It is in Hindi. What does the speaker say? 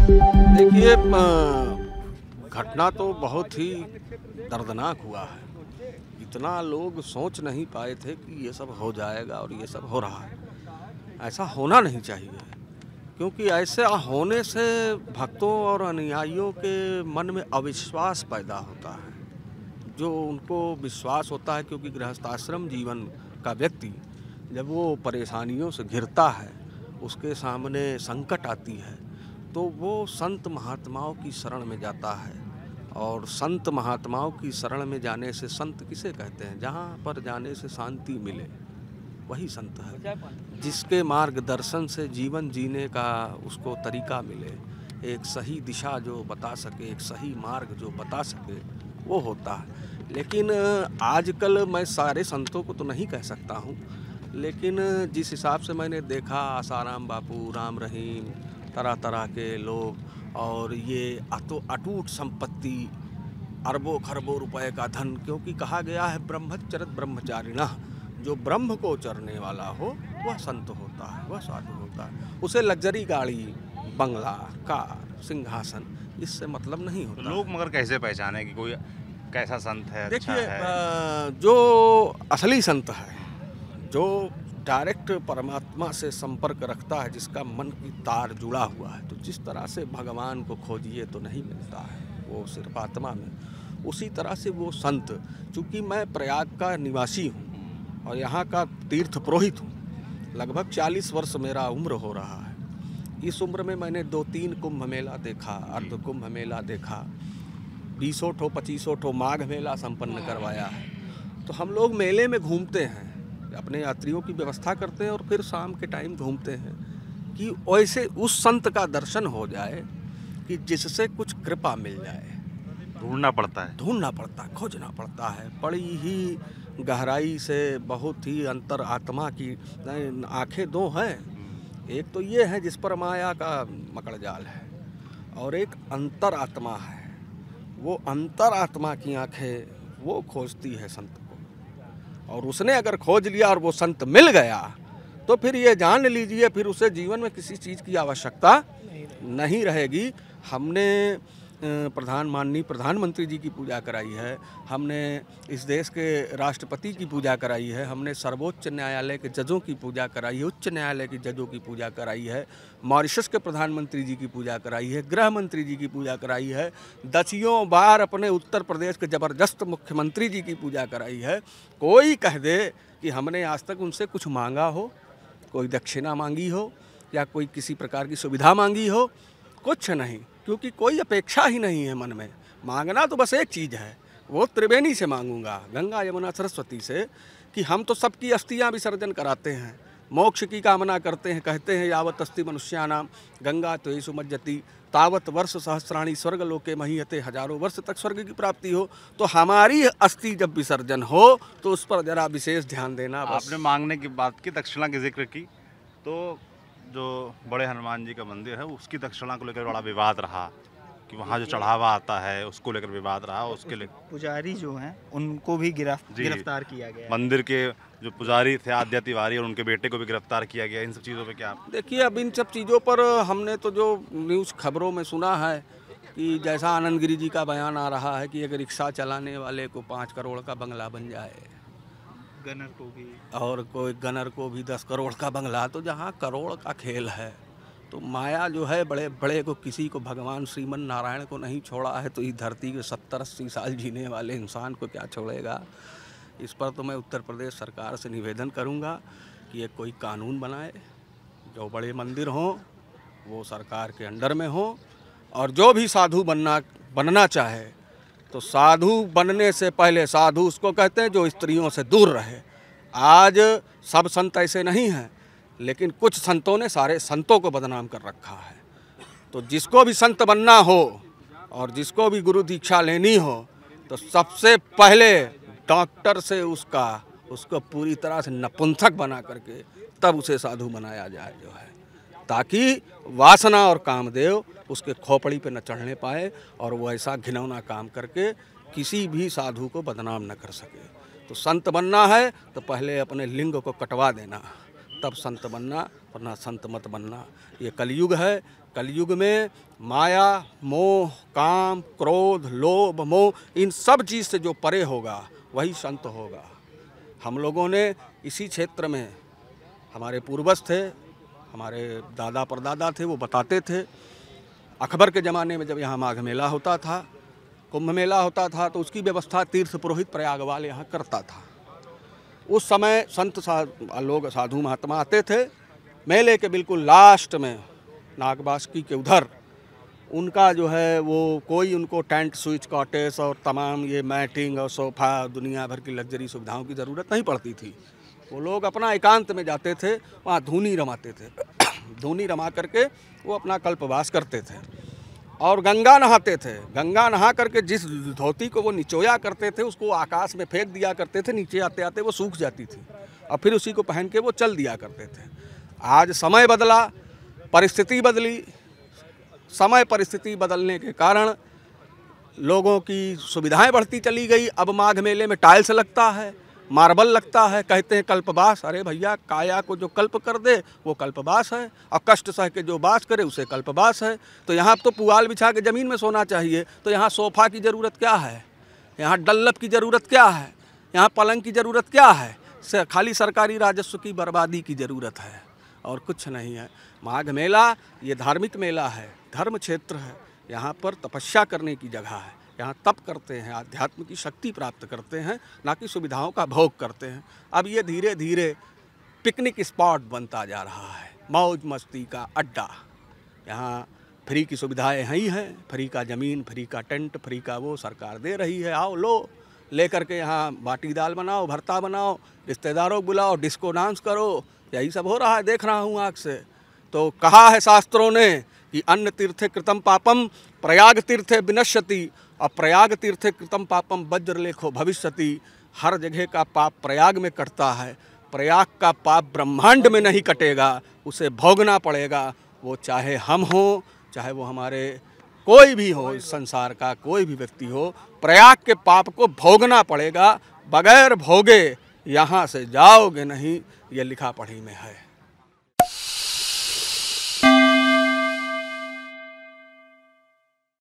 देखिए, घटना तो बहुत ही दर्दनाक हुआ है। इतना लोग सोच नहीं पाए थे कि ये सब हो जाएगा और ये सब हो रहा है। ऐसा होना नहीं चाहिए, क्योंकि ऐसा होने से भक्तों और अनुयायियों के मन में अविश्वास पैदा होता है। जो उनको विश्वास होता है, क्योंकि गृहस्थाश्रम जीवन का व्यक्ति जब वो परेशानियों से घिरता है, उसके सामने संकट आती है, तो वो संत महात्माओं की शरण में जाता है। और संत महात्माओं की शरण में जाने से, संत किसे कहते हैं? जहाँ पर जाने से शांति मिले, वही संत है। जिसके मार्गदर्शन से जीवन जीने का उसको तरीका मिले, एक सही दिशा जो बता सके, एक सही मार्ग जो बता सके, वो होता है। लेकिन आजकल मैं सारे संतों को तो नहीं कह सकता हूँ, लेकिन जिस हिसाब से मैंने देखा, आसाराम बापू, राम रहीम, तरह तरह के लोग, और ये अटूट संपत्ति, अरबों खरबों रुपए का धन, क्योंकि कहा गया है ब्रह्मचर्य ब्रह्मचारिणः, जो ब्रह्म को चरने वाला हो वह संत होता है, वह साधु होता है। उसे लग्जरी गाड़ी, बंगला, कार, सिंहासन, इससे मतलब नहीं होता। तो लोग मगर कैसे पहचाने कि कोई कैसा संत है? अच्छा देखिए, है? जो असली संत है, जो डायरेक्ट परमात्मा से संपर्क रखता है, जिसका मन की तार जुड़ा हुआ है, तो जिस तरह से भगवान को खोजिए तो नहीं मिलता है, वो सिर्फ आत्मा में, उसी तरह से वो संत। चूँकि मैं प्रयाग का निवासी हूँ और यहाँ का तीर्थ पुरोहित हूँ, लगभग 40 वर्ष मेरा उम्र हो रहा है। इस उम्र में मैंने 2-3 कुंभ मेला देखा, अर्ध कुंभ मेला देखा, 20 ठो 25 ठो माघ मेला संपन्न करवाया है। तो हम लोग मेले में घूमते हैं, अपने यात्रियों की व्यवस्था करते हैं और फिर शाम के टाइम घूमते हैं कि वैसे उस संत का दर्शन हो जाए कि जिससे कुछ कृपा मिल जाए। ढूंढना पड़ता है, खोजना पड़ता है, बड़ी ही गहराई से, बहुत ही अंतर आत्मा की आंखें दो हैं। एक तो ये है जिस पर माया का मकड़ जाल है, और एक अंतर आत्मा है। वो अंतर आत्मा की आंखें वो खोजती है संत को, और उसने अगर खोज लिया और वो संत मिल गया, तो फिर ये जान लीजिए, फिर उसे जीवन में किसी चीज़ की आवश्यकता नहीं रहेगी। हमने माननीय प्रधानमंत्री जी की पूजा कराई है, हमने इस देश के राष्ट्रपति की पूजा कराई है, हमने सर्वोच्च न्यायालय के जजों की पूजा कराई है, उच्च न्यायालय के जजों की पूजा कराई है, मॉरिशस के प्रधानमंत्री जी की पूजा कराई है, गृह मंत्री जी की पूजा कराई है, दसियों बार अपने उत्तर प्रदेश के ज़बरदस्त मुख्यमंत्री जी की पूजा कराई है। कोई कह दे कि हमने आज तक उनसे कुछ मांगा हो, कोई दक्षिणा मांगी हो या कोई किसी प्रकार की सुविधा मांगी हो, कुछ नहीं, क्योंकि कोई अपेक्षा ही नहीं है मन में। मांगना तो बस एक चीज़ है, वो त्रिवेणी से मांगूंगा, गंगा यमुना सरस्वती से, कि हम तो सबकी अस्थियां विसर्जन कराते हैं, मोक्ष की कामना करते हैं, कहते हैं यावत अस्ति मनुष्यानाम गंगा त्वयि मज्जति तावत वर्ष सहस्राणी स्वर्ग लोके महीयते, हजारों वर्ष तक स्वर्ग की प्राप्ति हो। तो हमारी अस्थि जब विसर्जन हो तो उस पर जरा विशेष ध्यान देना। आपने मांगने की बात की, दक्षिणा की जिक्र की, तो जो बड़े हनुमान जी का मंदिर है उसकी दक्षिणा को लेकर बड़ा विवाद रहा कि वहाँ जो चढ़ावा आता है उसको लेकर विवाद रहा। उसके लिए पुजारी जो हैं उनको भी गिरफ्तार किया गया। मंदिर के जो पुजारी थे आद्या तिवारी और उनके बेटे को भी गिरफ्तार किया गया। इन सब चीज़ों पे क्या? देखिए, अब इन सब चीज़ों पर हमने तो जो न्यूज़ खबरों में सुना है कि जैसा आनंद गिरी जी का बयान आ रहा है कि एक रिक्शा चलाने वाले को 5 करोड़ का बंगला बन जाए, गनर को भी, और कोई गनर को भी 10 करोड़ का बंगला। तो जहाँ करोड़ का खेल है, तो माया जो है, बड़े बड़े को, किसी को भगवान श्रीमन नारायण को नहीं छोड़ा है, तो इस धरती के 70-80 साल जीने वाले इंसान को क्या छोड़ेगा। इस पर तो मैं उत्तर प्रदेश सरकार से निवेदन करूंगा कि एक कोई कानून बनाए, जो बड़े मंदिर हों वो सरकार के अंडर में हो, और जो भी साधु बनना चाहे तो साधु बनने से पहले, साधु उसको कहते हैं जो स्त्रियों से दूर रहे। आज सब संत ऐसे नहीं हैं, लेकिन कुछ संतों ने सारे संतों को बदनाम कर रखा है। तो जिसको भी संत बनना हो और जिसको भी गुरु दीक्षा लेनी हो, तो सबसे पहले डॉक्टर से उसको पूरी तरह से नपुंसक बना करके तब उसे साधु बनाया जाए, जो है, ताकि वासना और कामदेव उसके खोपड़ी पे न चढ़ने पाए और वो ऐसा घिनौना काम करके किसी भी साधु को बदनाम न कर सके। तो संत बनना है तो पहले अपने लिंग को कटवा देना, तब संत बनना, वरना संत मत बनना। ये कलयुग है। कलयुग में माया, मोह, काम, क्रोध, लोभ, मोह, इन सब चीज़ से जो परे होगा वही संत होगा। हम लोगों ने इसी क्षेत्र में, हमारे पूर्वज थे, हमारे दादा परदादा थे, वो बताते थे। अकबर के ज़माने में जब यहाँ माघ मेला होता था, कुंभ मेला होता था, तो उसकी व्यवस्था तीर्थ पुरोहित प्रयागवाल यहाँ करता था। उस समय संत लोग, साधु महात्मा आते थे। मेले के बिल्कुल लास्ट में नागबासुकी के उधर उनका जो है वो कोई उनको टेंट, स्विच, कॉटेज और तमाम ये मैटिंग और सोफ़ा, दुनिया भर की लग्जरी सुविधाओं की ज़रूरत नहीं पड़ती थी। वो लोग अपना एकांत में जाते थे, वहाँ धूनी रमाते थे। धूनी रमा करके वो अपना कल्पवास करते थे और गंगा नहाते थे। गंगा नहा करके जिस धोती को वो निचोया करते थे उसको आकाश में फेंक दिया करते थे। नीचे आते आते वो सूख जाती थी और फिर उसी को पहन के वो चल दिया करते थे। आज समय बदला, परिस्थिति बदली। समय परिस्थिति बदलने के कारण लोगों की सुविधाएं बढ़ती चली गई। अब माघ मेले में टाइल्स लगता है, मार्बल लगता है, कहते हैं कल्पवास। अरे भैया, काया को जो कल्प कर दे वो कल्पवास है, और कष्ट सह के जो वास करे उसे कल्पवास है। तो यहाँ तो पुआल बिछा के ज़मीन में सोना चाहिए, तो यहाँ सोफ़ा की ज़रूरत क्या है? यहाँ डल्लप की ज़रूरत क्या है? यहाँ पलंग की ज़रूरत क्या है? खाली सरकारी राजस्व की बर्बादी की ज़रूरत है और कुछ नहीं है। माघ मेला ये धार्मिक मेला है, धर्म क्षेत्र है। यहाँ पर तपस्या करने की जगह है। यहाँ तप करते हैं, आध्यात्म की शक्ति प्राप्त करते हैं, ना कि सुविधाओं का भोग करते हैं। अब ये धीरे धीरे पिकनिक स्पॉट बनता जा रहा है, मौज मस्ती का अड्डा। यहाँ फ्री की सुविधाएं ही हैं, फ्री का ज़मीन, फ्री का टेंट, फ्री का वो सरकार दे रही है। आओ लो, लेकर के यहाँ बाटी दाल बनाओ, भरता बनाओ, रिश्तेदारों को बुलाओ, डिस्को डांस करो। यही सब हो रहा है, देख रहा हूँ आँख से। तो कहा है शास्त्रों ने कि अन्न तीर्थे कृतम पापम प्रयाग तीर्थे विनश्यति, और प्रयाग तीर्थे कृतम पापम वज्रलेखो भविष्यति। हर जगह का पाप प्रयाग में कटता है, प्रयाग का पाप ब्रह्मांड में नहीं कटेगा, उसे भोगना पड़ेगा। वो चाहे हम हो, चाहे वो हमारे कोई भी हो, इस संसार का कोई भी व्यक्ति हो, प्रयाग के पाप को भोगना पड़ेगा। बगैर भोगे यहाँ से जाओगे नहीं, ये लिखा पढ़ी में है।